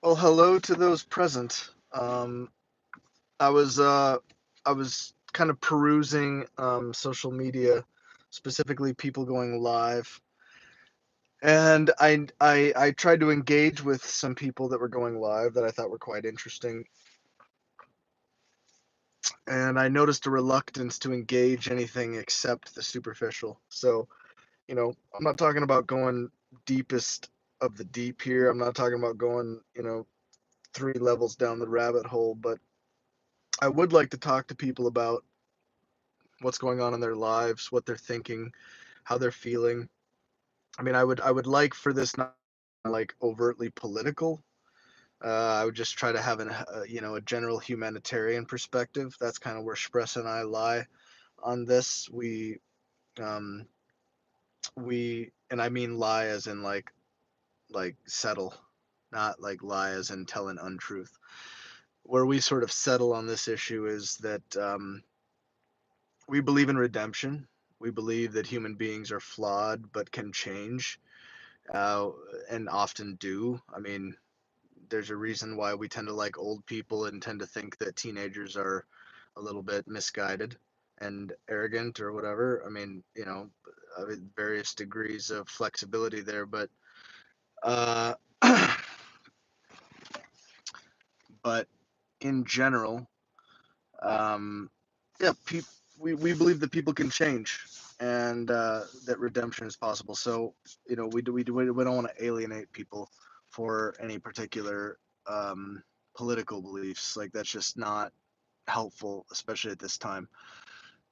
Well, hello to those present. I was uh, I was kind of perusing social media, specifically people going live, and I tried to engage with some people that were going live that I thought were quite interesting, and I noticed a reluctance to engage anything except the superficial. So, I'm not talking about going deepest of the deep here. I'm not talking about going, three levels down the rabbit hole, but I would like to talk to people about what's going on in their lives, what they're thinking, how they're feeling. I mean, I would like for this not like overtly political. I would just try to have a general humanitarian perspective. That's kind of where Spress and I lie on this. Um, and I mean lie as in like settle, not like lie as in tell an untruth. Where we sort of settle on this issue is that we believe in redemption. We believe that human beings are flawed but can change, uh, and often do. I mean, there's a reason why we tend to like old people and tend to think that teenagers are a little bit misguided and arrogant or whatever. I mean, various degrees of flexibility there, but uh, but in general, um, yeah, we believe that people can change and that redemption is possible. So, we don't want to alienate people for any particular political beliefs. Like that's just not helpful, especially at this time.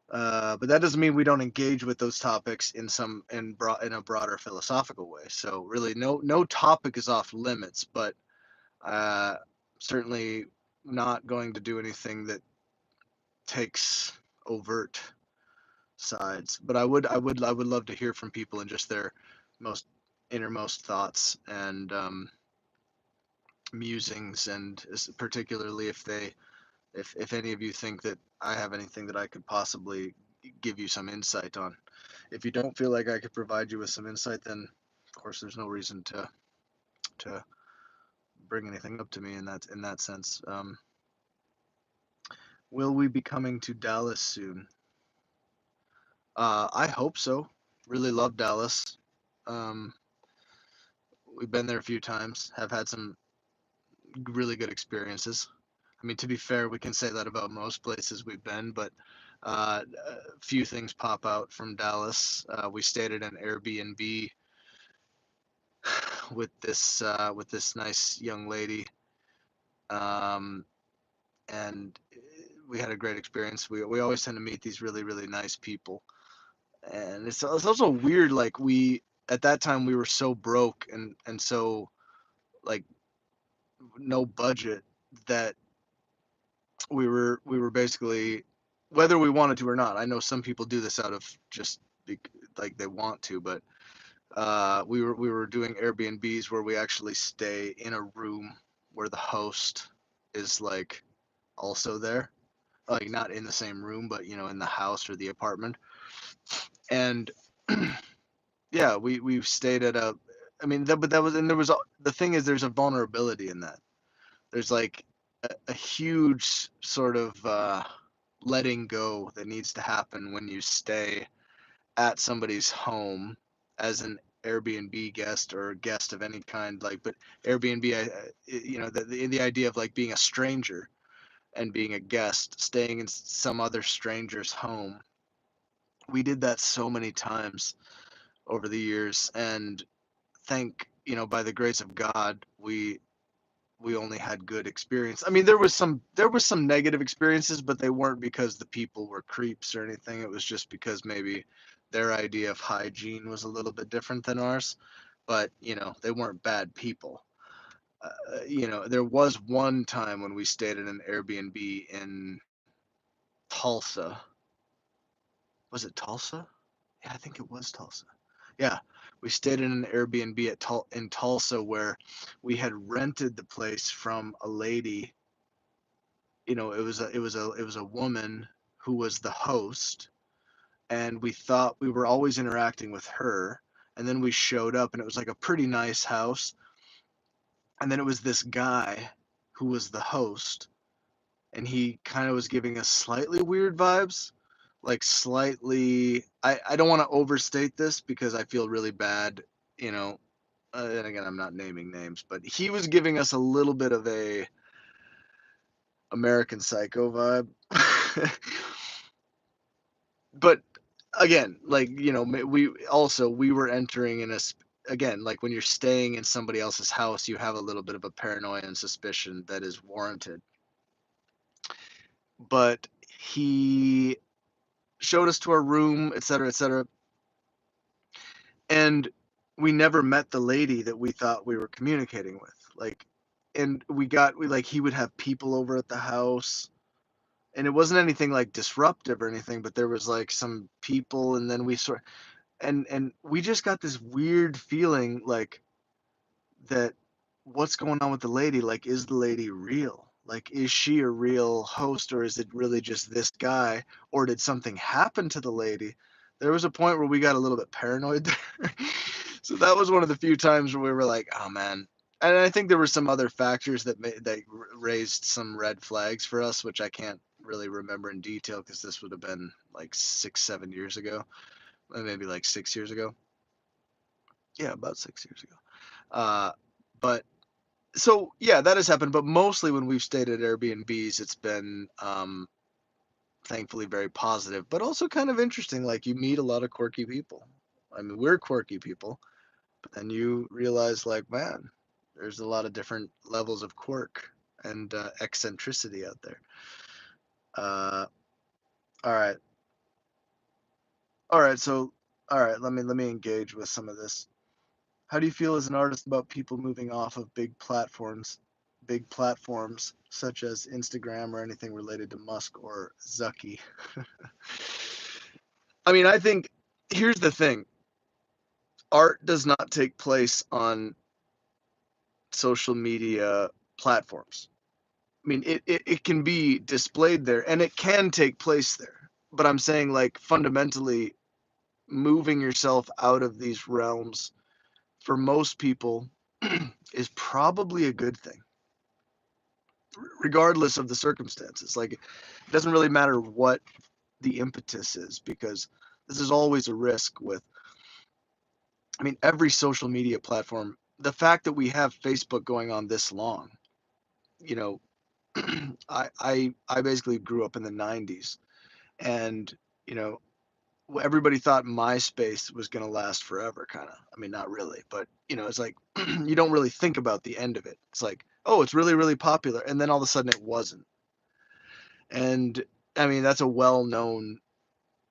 But that doesn't mean we don't engage with those topics in a broader philosophical way. So really, no topic is off limits, but uh, certainly not going to do anything that takes overt sides. But I would love to hear from people and just their most innermost thoughts and musings, and particularly if any of you think that I have anything that I could possibly give you some insight on. If you don't feel like I could provide you with some insight, then of course there's no reason to bring anything up to me in that sense. Will we be coming to Dallas soon? I hope so. Really love Dallas. Um, we've been there a few times. Have had some really good experiences. I mean, to be fair, we can say that about most places we've been, but a few things pop out from Dallas. We stayed at an Airbnb with this nice young lady, um, and we had a great experience. We always tend to meet these really really nice people, and it's also weird. Like we at that time we were so broke and so like no budget that we were basically, whether we wanted to or not. I know some people do this out of just like they want to, but we were doing Airbnbs where we actually stay in a room where the host is like also there, like not in the same room, but in the house or the apartment. And yeah, we've stayed at a. I mean, but that was, and there was the thing is, there's a vulnerability in that. There's like a huge sort of letting go that needs to happen when you stay at somebody's home as an Airbnb guest or a guest of any kind. Like, but Airbnb, the idea of like being a stranger and being a guest, staying in some other stranger's home. We did that so many times over the years, and by the grace of God, we only had good experience. I mean, there was some negative experiences, but they weren't because the people were creeps or anything. It was just because maybe their idea of hygiene was a little bit different than ours. But they weren't bad people. There was one time when we stayed at an Airbnb in Tulsa. Was it Tulsa? Yeah, I think it was Tulsa. Yeah, we stayed in an Airbnb in Tulsa where we had rented the place from a lady. It was a woman who was the host, and we thought we were always interacting with her. And then we showed up, and it was like a pretty nice house. And then it was this guy who was the host, and he kind of was giving us slightly weird vibes, like slightly. I don't want to overstate this because I feel really bad, you know. And again, I'm not naming names, but he was giving us a little bit of a American Psycho vibe. But again, like, you know, we were entering in a again, like when you're staying in somebody else's house, you have a little bit of a paranoia and suspicion that is warranted. But he showed us to our room, et cetera, et cetera. And we never met the lady that we thought we were communicating with. Like, and we like, he would have people over at the house, and it wasn't anything like disruptive or anything, but there was like some people, and then we sort, and we just got this weird feeling like that what's going on with the lady? Like, is the lady real? Like, is she a real host, or is it really just this guy? Or did something happen to the lady? There was a point where we got a little bit paranoid there. So that was one of the few times where we were like, oh man. And I think there were some other factors that raised some red flags for us, which I can't really remember in detail because this would have been like 6, 7 years ago, maybe like 6 years ago. Yeah, about 6 years ago. Uh, but so yeah, that has happened. But mostly when we've stayed at Airbnbs, it's been thankfully very positive, but also kind of interesting. Like, you meet a lot of quirky people. I mean, we're quirky people, but then you realize, like, man, there's a lot of different levels of quirk and eccentricity out there. Uh, all right, all right. So, all right, let me engage with some of this. How do you feel as an artist about people moving off of big platforms such as Instagram or anything related to Musk or Zucky? I mean, I think here's the thing. Art does not take place on social media platforms. I mean, it can be displayed there and it can take place there. But I'm saying, like, fundamentally, moving yourself out of these realms for most people is probably a good thing, regardless of the circumstances. Like, it doesn't really matter what the impetus is, because this is always a risk with, I mean, every social media platform. The fact that we have Facebook going on this long, you know, I basically grew up in the 90s, and you know, everybody thought MySpace was going to last forever, kind of. I mean, not really, but you know, it's like you don't really think about the end of it. It's like, oh, it's really, really popular, and then all of a sudden it wasn't. And I mean, that's a well-known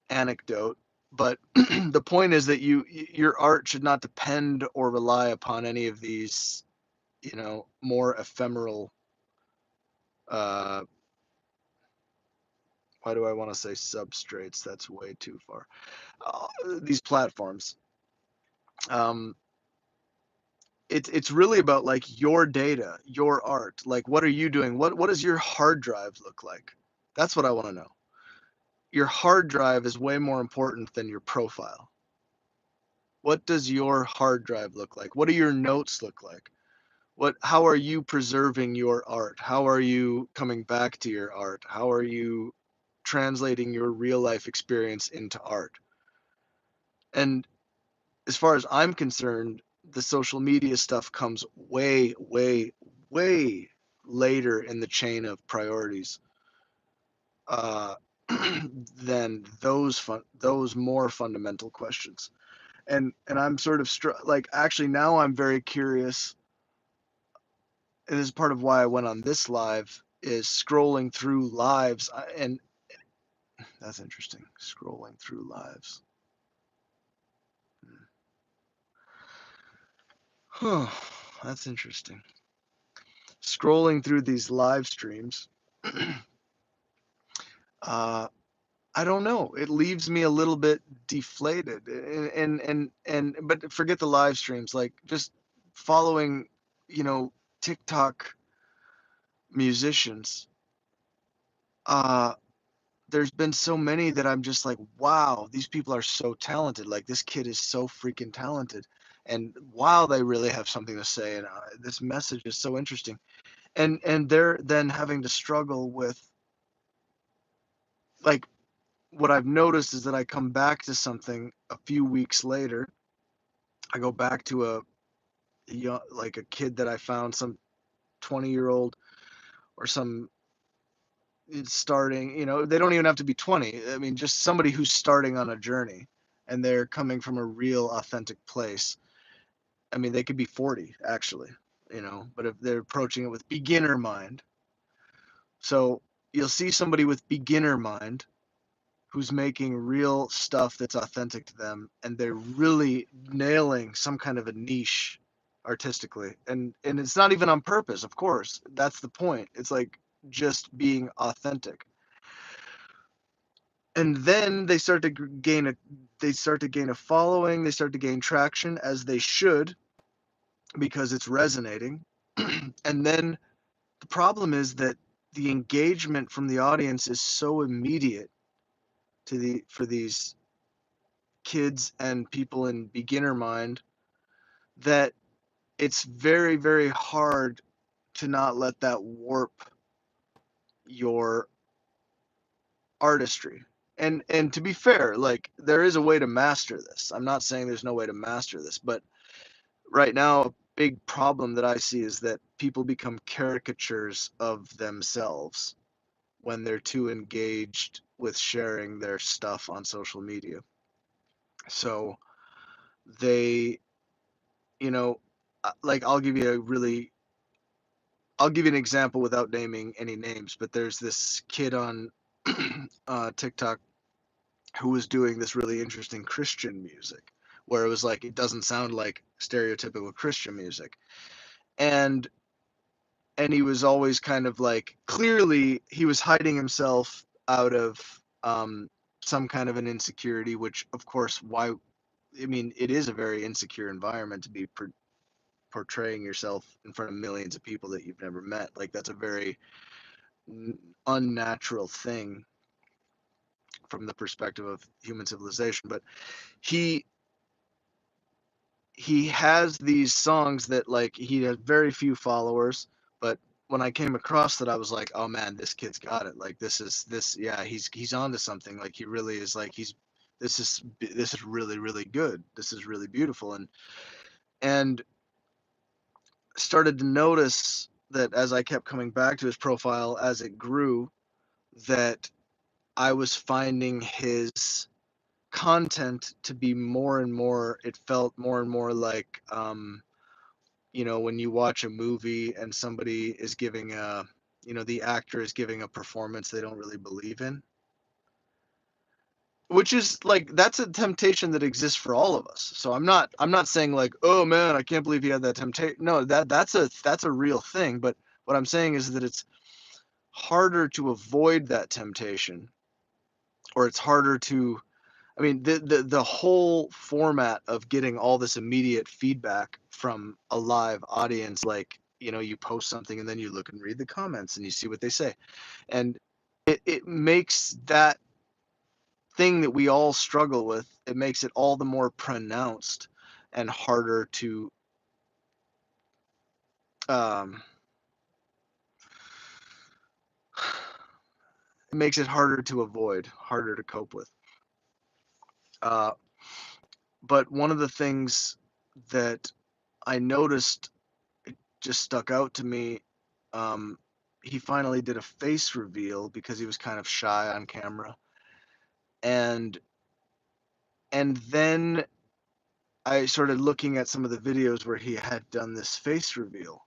anecdote, but the point is that your art should not depend or rely upon any of these, you know, more ephemeral. Uh, why do I want to say substrates? That's way too far. These platforms. Um, it's really about, like, your data, your art. Like, what are you doing? What does your hard drive look like? That's what I want to know. Your hard drive is way more important than your profile. What does your hard drive look like? What do your notes look like? How are you preserving your art? How are you coming back to your art? How are you translating your real life experience into art? And as far as I'm concerned, the social media stuff comes way, way, way later in the chain of priorities, uh, than those more fundamental questions. And I'm sort of like, actually, now I'm very curious, and this is part of why I went on this live, is scrolling through lives, and that's interesting. Scrolling through lives. Huh, that's interesting. Scrolling through these live streams, uh, I don't know. It leaves me a little bit deflated, and but forget the live streams. Like, just following, you know, TikTok musicians. Uh, there's been so many that I'm just like, wow, these people are so talented. Like, this kid is so freaking talented, and wow, they really have something to say, and this message is so interesting. And they're then having to struggle with, like, what I've noticed is that I come back to something a few weeks later. I go back to a young, like a kid that I found, some 20-year-old or some starting, they don't even have to be 20. I mean, just somebody who's starting on a journey and they're coming from a real authentic place. I mean, they could be 40 actually, but if they're approaching it with beginner mind. So you'll see somebody with beginner mind who's making real stuff that's authentic to them, and they're really nailing some kind of a niche artistically, and it's not even on purpose, of course. That's the point. It's like just being authentic. And then they start to gain a following, they start to gain traction, as they should, because it's resonating. And then the problem is that the engagement from the audience is so immediate for these kids and people in beginner mind, that it's very, very hard to not let that warp your artistry. And to be fair, like, there is a way to master this. I'm not saying there's no way to master this, but right now a big problem that I see is that people become caricatures of themselves when they're too engaged with sharing their stuff on social media. So they, you know, like, I'll give you an example without naming any names, but there's this kid on TikTok who was doing this really interesting Christian music, where it was like, it doesn't sound like stereotypical Christian music. And he was always kind of like, clearly he was hiding himself out of some kind of an insecurity, which of course, why, I mean, it is a very insecure environment to be portraying yourself in front of millions of people that you've never met. Like, that's a very unnatural thing from the perspective of human civilization. But he he has these songs that, like, he has very few followers, but when I came across that, I was like, oh man, this kid's got it. Like, yeah, he's onto something. Like, he really is. Like, this is really, really good. This is really beautiful. And started to notice that as I kept coming back to his profile as it grew, that I was finding his content to be more and more, it felt more and more like, when you watch a movie and somebody is giving the actor is giving a performance they don't really believe in, which is like, that's a temptation that exists for all of us. So I'm not saying like, oh man, I can't believe he had that temptation. No, that's a real thing. But what I'm saying is that it's harder to avoid that temptation, or it's harder to, I mean, the whole format of getting all this immediate feedback from a live audience, like, you post something and then you look and read the comments and you see what they say. And it makes that thing that we all struggle with, it makes it all the more pronounced and harder to, um, it makes it harder to avoid, harder to cope with. Uh, but one of the things that I noticed, it just stuck out to me. Um, he finally did a face reveal because he was kind of shy on camera, and then I started looking at some of the videos where he had done this face reveal,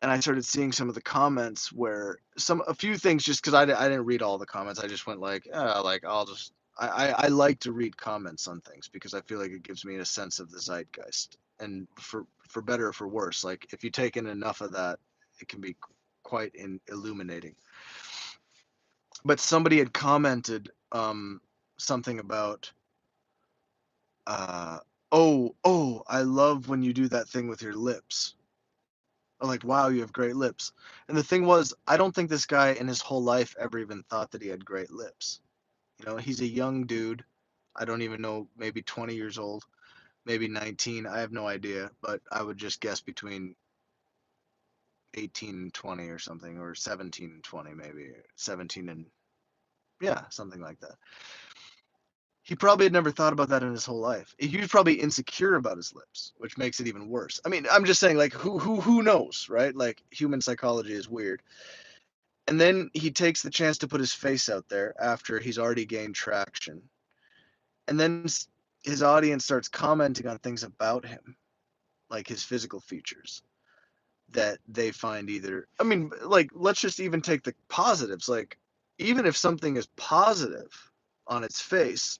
and I started seeing some of the comments where a few things, just because I didn't read all the comments. I just went like, like, I like to read comments on things because I feel like it gives me a sense of the zeitgeist, and for better or for worse, like, if you take in enough of that, it can be quite illuminating. But somebody had commented something about, oh, I love when you do that thing with your lips. Or like, wow, you have great lips. And the thing was, I don't think this guy in his whole life ever even thought that he had great lips. He's a young dude. I don't even know, maybe 20 years old. maybe 19. I have no idea, but I would just guess between 18 and 20 or something, or 17 and 20, maybe 17 and, yeah, something like that. He probably had never thought about that in his whole life. He was probably insecure about his lips, which makes it even worse. I mean, I'm just saying, like, who knows, right? Like, human psychology is weird. And then he takes the chance to put his face out there after he's already gained traction. And then his audience starts commenting on things about him, like his physical features, that they find either, I mean, like, let's just even take the positives. Like, even if something is positive on its face,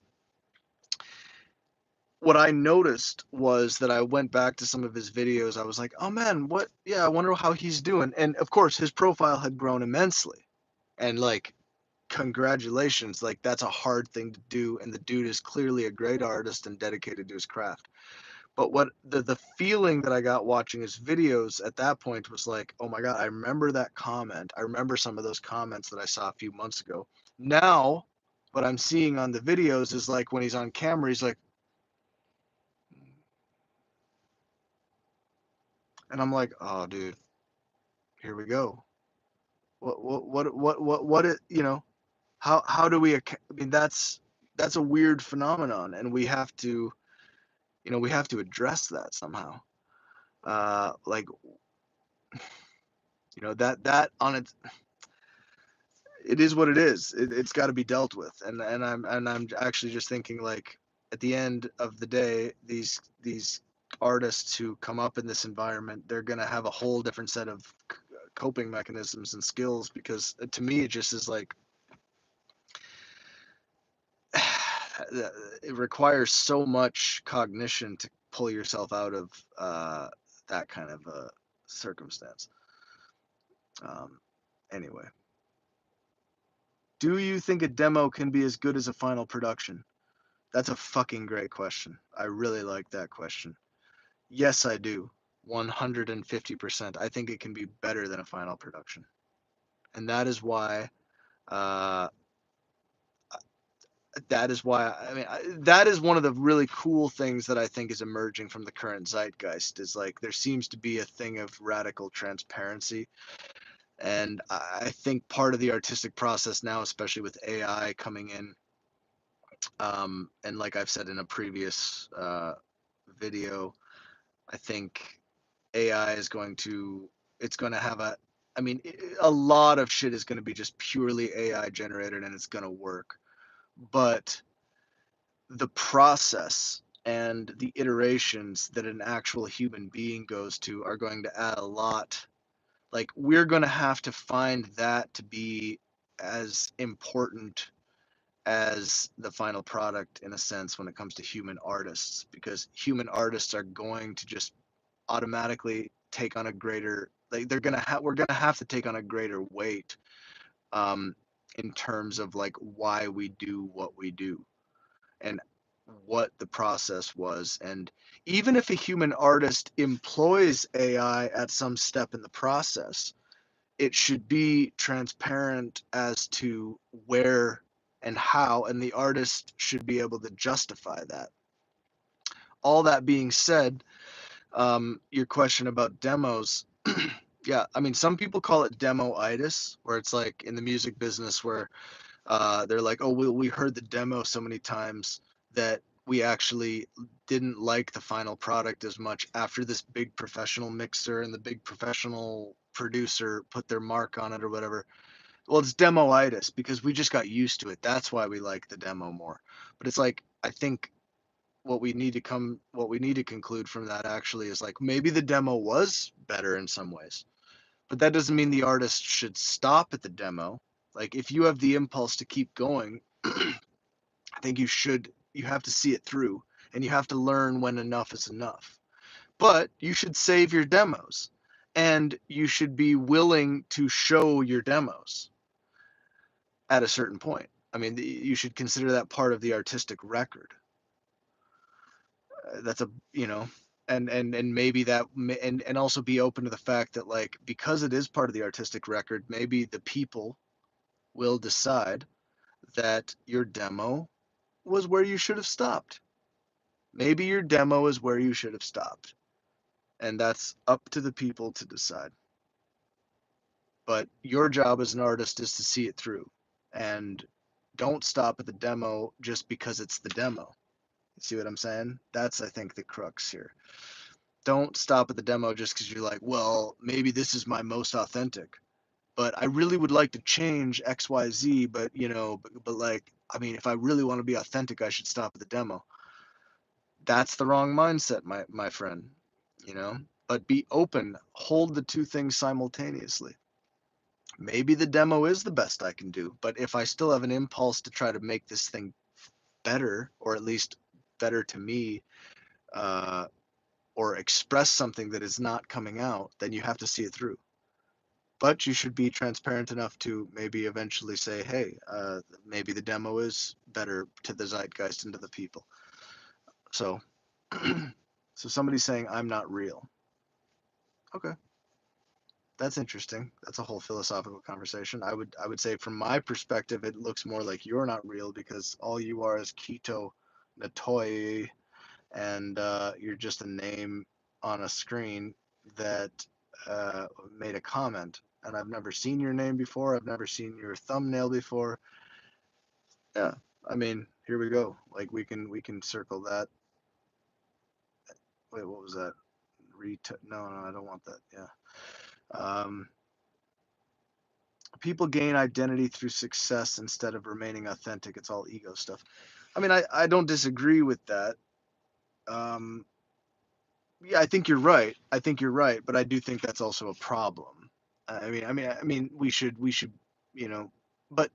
what I noticed was that I went back to some of his videos. I was like, oh man, what? Yeah, I wonder how he's doing. And of course, his profile had grown immensely. And like, congratulations, like, that's a hard thing to do. And the dude is clearly a great artist and dedicated to his craft. But what the feeling that I got watching his videos at that point was like, oh my God, I remember that comment. I remember some of those comments that I saw a few months ago. Now, what I'm seeing on the videos is like when he's on camera, he's like, and I'm like, oh, dude, here we go. What it, how do we, I mean, that's a weird phenomenon, and we have to, we have to address that somehow. Like, that on its, it is what it is. It's got to be dealt with. And I'm actually just thinking, like, at the end of the day, these artists who come up in this environment, they're gonna have a whole different set of coping mechanisms and skills, because to me it just is like, it requires so much cognition to pull yourself out of that kind of circumstance. Um, anyway, do you think a demo can be as good as a final production? That's a fucking great question. I really like that question. Yes, I do. 150%. I think it can be better than a final production. And uh, that is why, I mean, that is one of the really cool things that I think is emerging from the current zeitgeist, is like, there seems to be a thing of radical transparency. And I think part of the artistic process now, especially with AI coming in, and like I've said in a previous video, I think AI is going to, it's going to have a, I mean, a lot of shit is going to be just purely AI generated, and it's going to work. But the process and the iterations that an actual human being goes to are going to add a lot. Like, we're going to have to find that to be as important as the final product, in a sense, when it comes to human artists, because human artists are going to just automatically take on a greater, like, we're gonna have to take on a greater weight, um in terms of like why we do what we do, and what the process was. And even if a human artist employs AI at some step in the process, it should be transparent as to where and how, and the artist should be able to justify that. All that being said, your question about demos, yeah, I mean, some people call it demo-itis, where it's like in the music business where they're like, oh, we heard the demo so many times that we actually didn't like the final product as much after this big professional mixer and the big professional producer put their mark on it or whatever. Well, it's demo-itis because we just got used to it. That's why we like the demo more. But it's like, I think what we need to conclude from that actually is like, maybe the demo was better in some ways, but that doesn't mean the artist should stop at the demo. Like, if you have the impulse to keep going, I think you have to see it through, and you have to learn when enough is enough. But you should save your demos, and you should be willing to show your demos at a certain point. I mean, you should consider that part of the artistic record. That's a, and maybe that, and also be open to the fact that, like, because it is part of the artistic record, maybe the people will decide that your demo was where you should have stopped. Maybe your demo is where you should have stopped, and that's up to the people to decide. But your job as an artist is to see it through, and don't stop at the demo just because it's the demo. You see what I'm saying? That's, I think, the crux here. Don't stop at the demo just because you're like, well, maybe this is my most authentic, but I really would like to change XYZ, but like, I mean, if I really want to be authentic, I should stop at the demo. That's the wrong mindset, my friend, you know? But be open, hold the two things simultaneously. Maybe the demo is the best I can do, but if I still have an impulse to try to make this thing better, or at least better to me, uh, or express something that is not coming out, then you have to see it through. But you should be transparent enough to maybe eventually say, hey, maybe the demo is better to the zeitgeist and to the people. So, so somebody's saying I'm not real. Okay, that's interesting. That's a whole philosophical conversation. I would say from my perspective, it looks more like you're not real because all you are is Keto Natoi, and you're just a name on a screen that made a comment. And I've never seen your name before. I've never seen your thumbnail before. Yeah, I mean, here we go. Like we can circle that. Wait, what was that? No, I don't want that. Yeah. Um, People gain identity through success instead of remaining authentic. It's all ego stuff. I mean, I don't disagree with that. Um, yeah, I think you're right. I think you're right, but I do think that's also a problem. I mean, we should, you know, but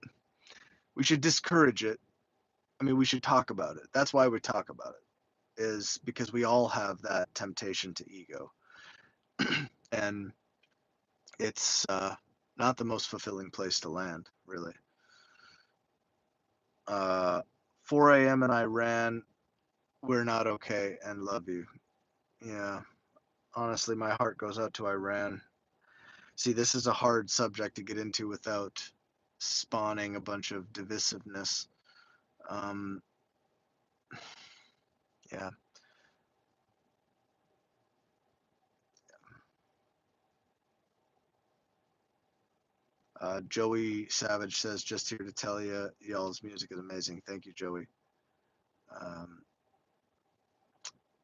we should discourage it. I mean, we should talk about it. That's why we talk about it, is because we all have that temptation to ego, and it's not the most fulfilling place to land, really. 4 a.m. in Iran. We're not okay, and love you. Yeah, honestly, my heart goes out to Iran. See, this is a hard subject to get into without spawning a bunch of divisiveness. Um, yeah. Joey Savage says, just here to tell you, y'all's music is amazing. Thank you, Joey. Um,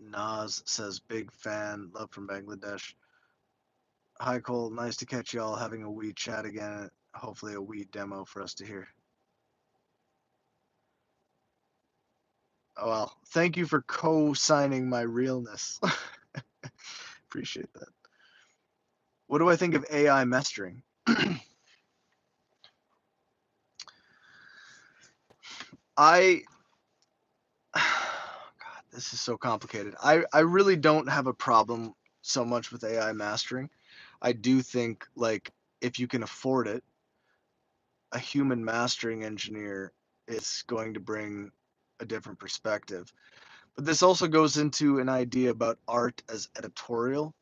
Nas says, big fan, love from Bangladesh. Hi, Cole. Nice to catch y'all having a wee chat again. Hopefully, a wee demo for us to hear. Oh, well, thank you for co-signing my realness. Appreciate that. What do I think of AI mastering? I God, this is so complicated. I really don't have a problem so much with AI mastering. I do think, like, if you can afford it, a human mastering engineer is going to bring a different perspective. But this also goes into an idea about art as editorial.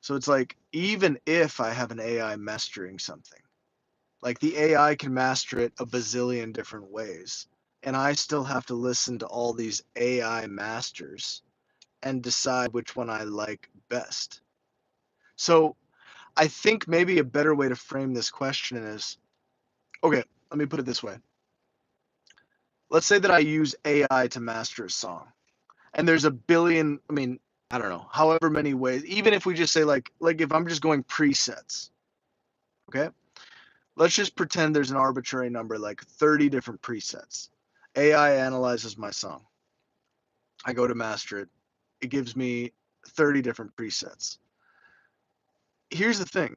So it's like, even if I have an AI mastering something, like the AI can master it a bazillion different ways, and I still have to listen to all these AI masters and decide which one I like best. So I think maybe a better way to frame this question is, okay, let me put it this way. Let's say that I use AI to master a song, and there's a billion, I mean, I don't know, however many ways, even if we just say like if I'm just going presets, okay? Let's just pretend there's an arbitrary number, like 30 different presets. AI analyzes my song. I go to master it. It gives me 30 different presets. Here's the thing.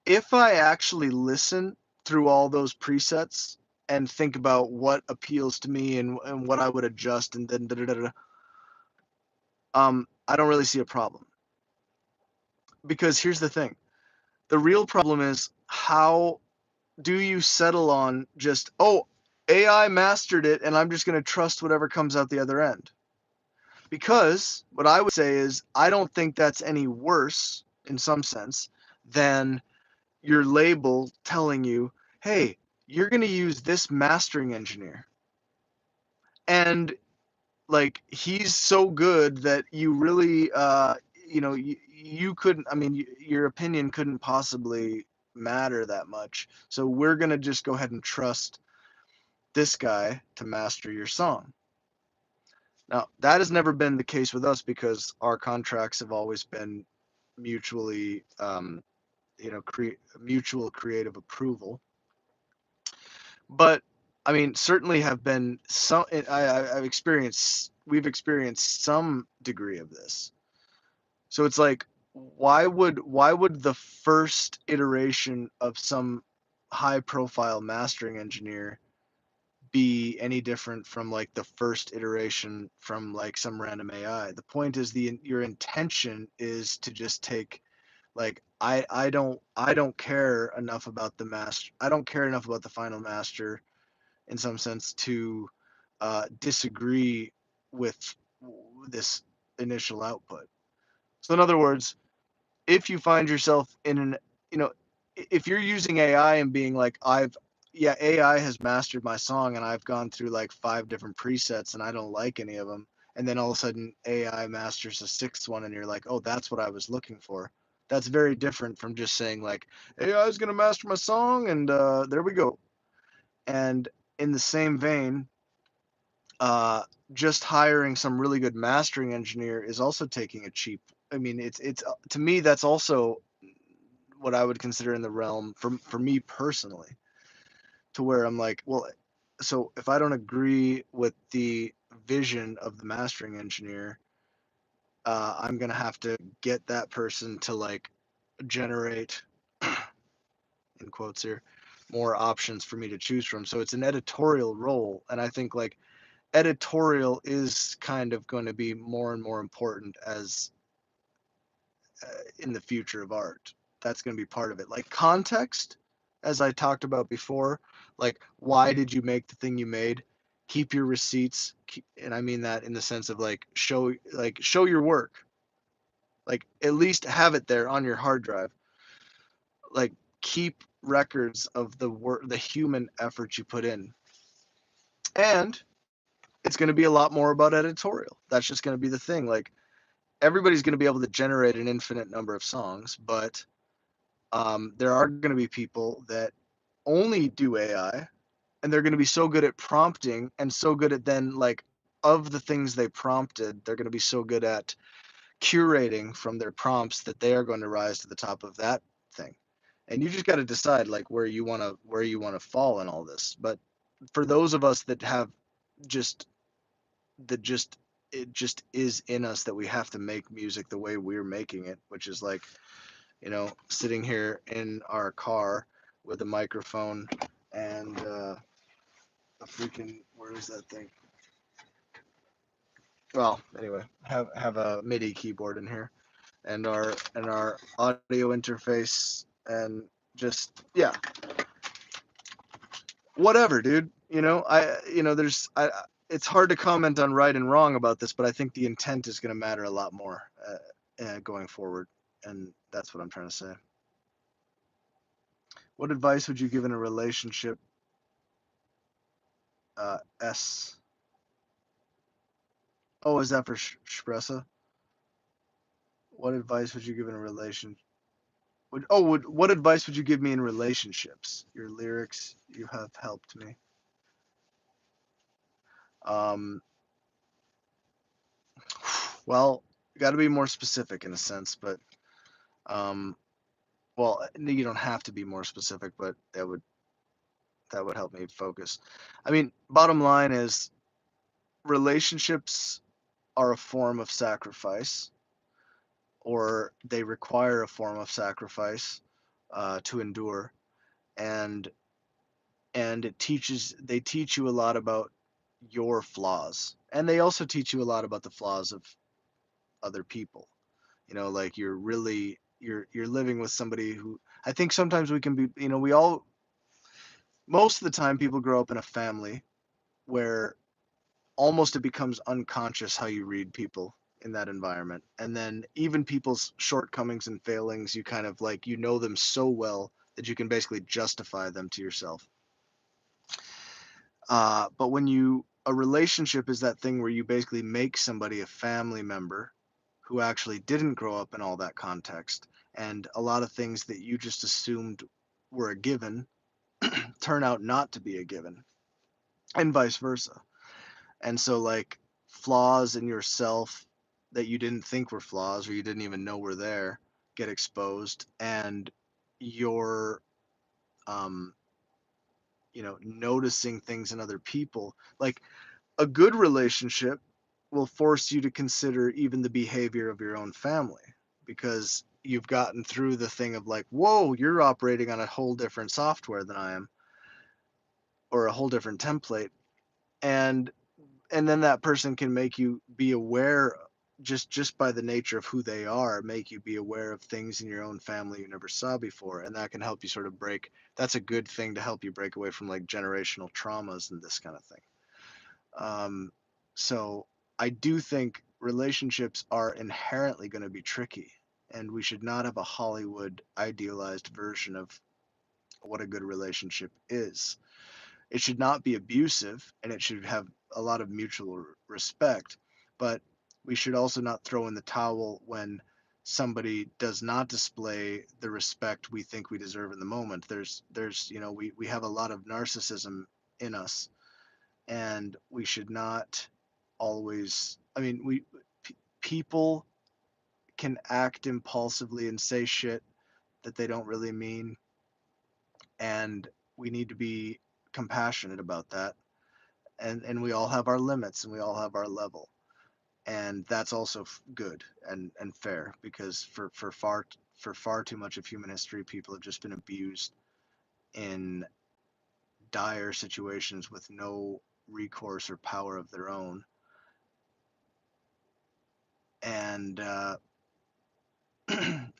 If I actually listen through all those presets and think about what appeals to me and what I would adjust and then I don't really see a problem. Because here's the thing. The real problem is, how do you settle on just, oh, AI mastered it and I'm just going to trust whatever comes out the other end? Because what I would say is, I don't think that's any worse in some sense than your label telling you, hey, you're going to use this mastering engineer. And like he's so good that you really you couldn't, I mean, your opinion couldn't possibly matter that much, so we're going to just go ahead and trust this guy to master your song. Now that has never been the case with us because our contracts have always been mutually mutual creative approval. But I mean, certainly have been some. I've experienced. We've experienced some degree of this. So it's like, why would the first iteration of some high profile mastering engineer be any different from like the first iteration from like some random AI? The point is your intention is to just take, like, I don't care enough about the master. I don't care enough about the final master in some sense to disagree with this initial output. So in other words, if you find yourself in an, you know, if you're using AI and being like, yeah, AI has mastered my song and I've gone through like 5 different presets and I don't like any of them. And then all of a sudden AI masters a sixth one and you're like, oh, that's what I was looking for. That's very different from just saying like, AI is going to master my song and there we go. And in the same vein, uh, just hiring some really good mastering engineer is also taking a cheap. I mean, it's to me that's also what I would consider in the realm for me personally, to where I'm like, well, so if I don't agree with the vision of the mastering engineer, I'm gonna have to get that person to like generate in quotes here more options for me to choose from. So it's an editorial role, and I think like editorial is kind of going to be more and more important as in the future of art. That's going to be part of it. Like context, as I talked about before, like why did you make the thing you made? Keep your receipts, and I mean that in the sense of like show your work. Like at least have it there on your hard drive. Like keep records of the work, the human effort you put in. And it's going to be a lot more about editorial. That's just going to be the thing. Like everybody's going to be able to generate an infinite number of songs, but there are going to be people that only do AI, and they're going to be so good at prompting and so good at then like of the things they prompted, they're going to be so good at curating from their prompts that they are going to rise to the top of that thing. And you just got to decide like where you want to fall in all this. But for those of us that have just that just it just is in us that we have to make music the way we're making it, which is like, sitting here in our car with a microphone and a freaking, where is that thing? Well, anyway, have a MIDI keyboard in here and our audio interface and just yeah, whatever, dude. There's it's hard to comment on right and wrong about this, but I think the intent is going to matter a lot more going forward, and that's what I'm trying to say. What advice would you give in a relationship? S. Oh, is that for Shpressa? What advice would you give in a relation? What advice would you give me in relationships? Your lyrics, you have helped me. Um, well, got to be more specific in a sense, but um, well, you don't have to be more specific, but that would help me focus. I mean, bottom line is relationships are a form of sacrifice, or they require a form of sacrifice to endure, and they teach you a lot about your flaws, and they also teach you a lot about the flaws of other people. Like you're living with somebody who, I think sometimes we can be, we all, most of the time people grow up in a family where almost it becomes unconscious how you read people in that environment, and then even people's shortcomings and failings, you kind of like, them so well that you can basically justify them to yourself. But when you a relationship is that thing where you basically make somebody a family member who actually didn't grow up in all that context, and a lot of things that you just assumed were a given turn out not to be a given, and vice versa. And so, like, flaws in yourself that you didn't think were flaws or you didn't even know were there get exposed, and you're, um, noticing things in other people. Like, a good relationship will force you to consider even the behavior of your own family, because you've gotten through the thing of like, whoa, you're operating on a whole different software than I am, or a whole different template. And and then that person can make you be aware, just by the nature of who they are, make you be aware of things in your own family you never saw before, and that can help you sort of break. That's a good thing to help you break away from like generational traumas and this kind of thing. Um, so I do think relationships are inherently going to be tricky, and we should not have a Hollywood idealized version of what a good relationship is. It should not be abusive, and it should have a lot of mutual respect, but we should also not throw in the towel when somebody does not display the respect we think we deserve in the moment. We have a lot of narcissism in us, and we should not always, I mean, people can act impulsively and say shit that they don't really mean, and we need to be compassionate about that. And we all have our limits, and we all have our level, and that's also good and fair, because for far too much of human history, people have just been abused in dire situations with no recourse or power of their own. And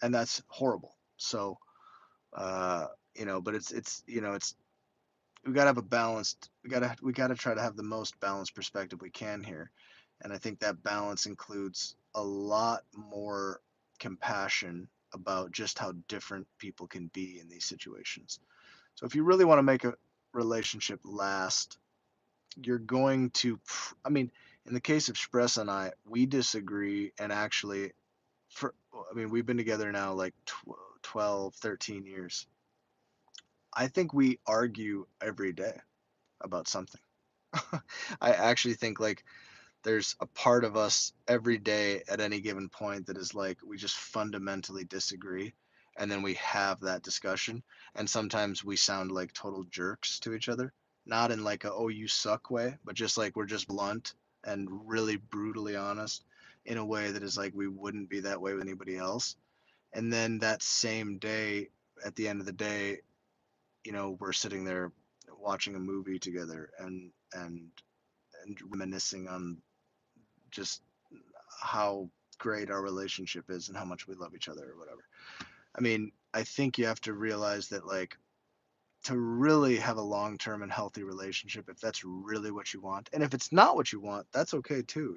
that's horrible. So, but it's we gotta have a balanced. We gotta try to have the most balanced perspective we can here, and I think that balance includes a lot more compassion about just how different people can be in these situations. So if you really want to make a relationship last, you're going to, I mean, in the case of Spress and I, we disagree, and actually, I mean, we've been together now like 12, 13 years. I think we argue every day about something. I actually think like there's a part of us every day at any given point that is like we just fundamentally disagree, and then we have that discussion, and sometimes we sound like total jerks to each other, not in like a oh you suck way, but just like we're just blunt and really brutally honest in a way that is like we wouldn't be that way with anybody else. And then that same day, at the end of the day, we're sitting there watching a movie together, and reminiscing on just how great our relationship is and how much we love each other or whatever. I mean, I think you have to realize that like to really have a long-term and healthy relationship, if that's really what you want, and if it's not what you want, that's okay too,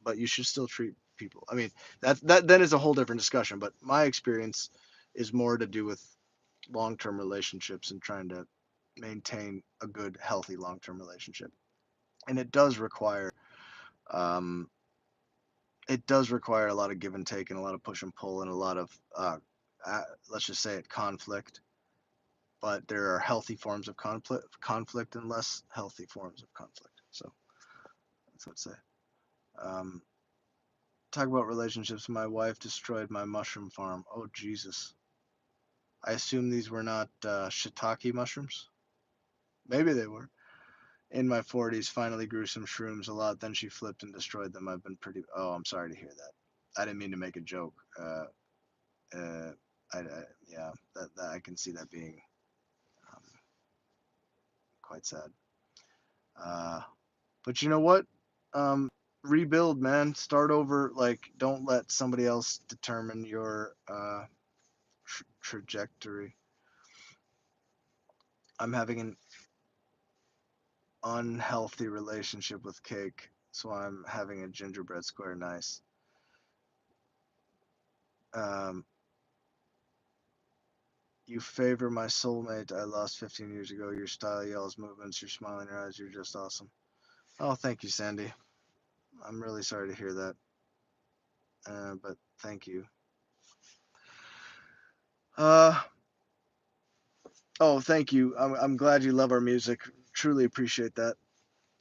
but you should still treat people. I mean, that then is a whole different discussion, but my experience is more to do with long-term relationships and trying to maintain a good, healthy long-term relationship. And um, it does require a lot of give and take, and a lot of push and pull, and a lot of let's just say it, conflict. But there are healthy forms of conflict and less healthy forms of conflict. So that's what I'd say. Um, Talk about relationships. My wife destroyed my mushroom farm. Oh Jesus! I assume these were not shiitake mushrooms. Maybe they were. In my 40s, finally grew some shrooms a lot. Then she flipped and destroyed them. I've been pretty. Oh, I'm sorry to hear that. I didn't mean to make a joke. Uh, yeah, that I can see that being um, quite sad. Uh, but you know what? Rebuild, man. Start over. Like, don't let somebody else determine your trajectory. I'm having an unhealthy relationship with cake, so I'm having a gingerbread square. Nice. Um, you favor my soulmate I lost 15 years ago. Your style, y'all's movements, your smile in your eyes. You're just awesome. Oh, thank you, Sandy. I'm really sorry to hear that, but thank you. Uh, oh, thank you. I'm glad you love our music. Truly appreciate that.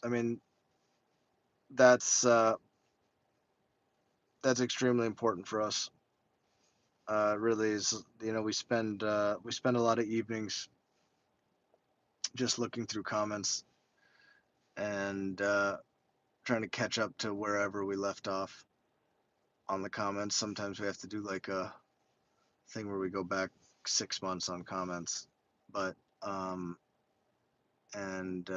I mean, that's uh, that's extremely important for us. Really is. We spend a lot of evenings just looking through comments and trying to catch up to wherever we left off on the comments. Sometimes we have to do like a thing where we go back 6 months on comments, but um, and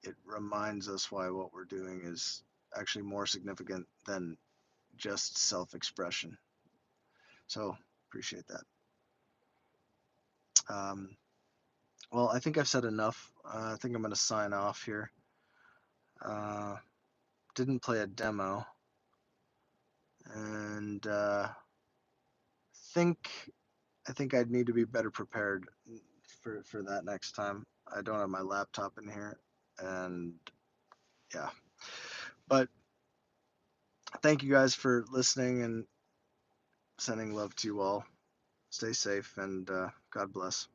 it reminds us why what we're doing is actually more significant than just self-expression. So appreciate that. Um, well, I think I've said enough. I think I'm going to sign off here. Uh, didn't play a demo, and think I think I'd need to be better prepared for that next time. I don't have my laptop in here, and yeah. But thank you guys for listening and sending love to you all. Stay safe and God bless.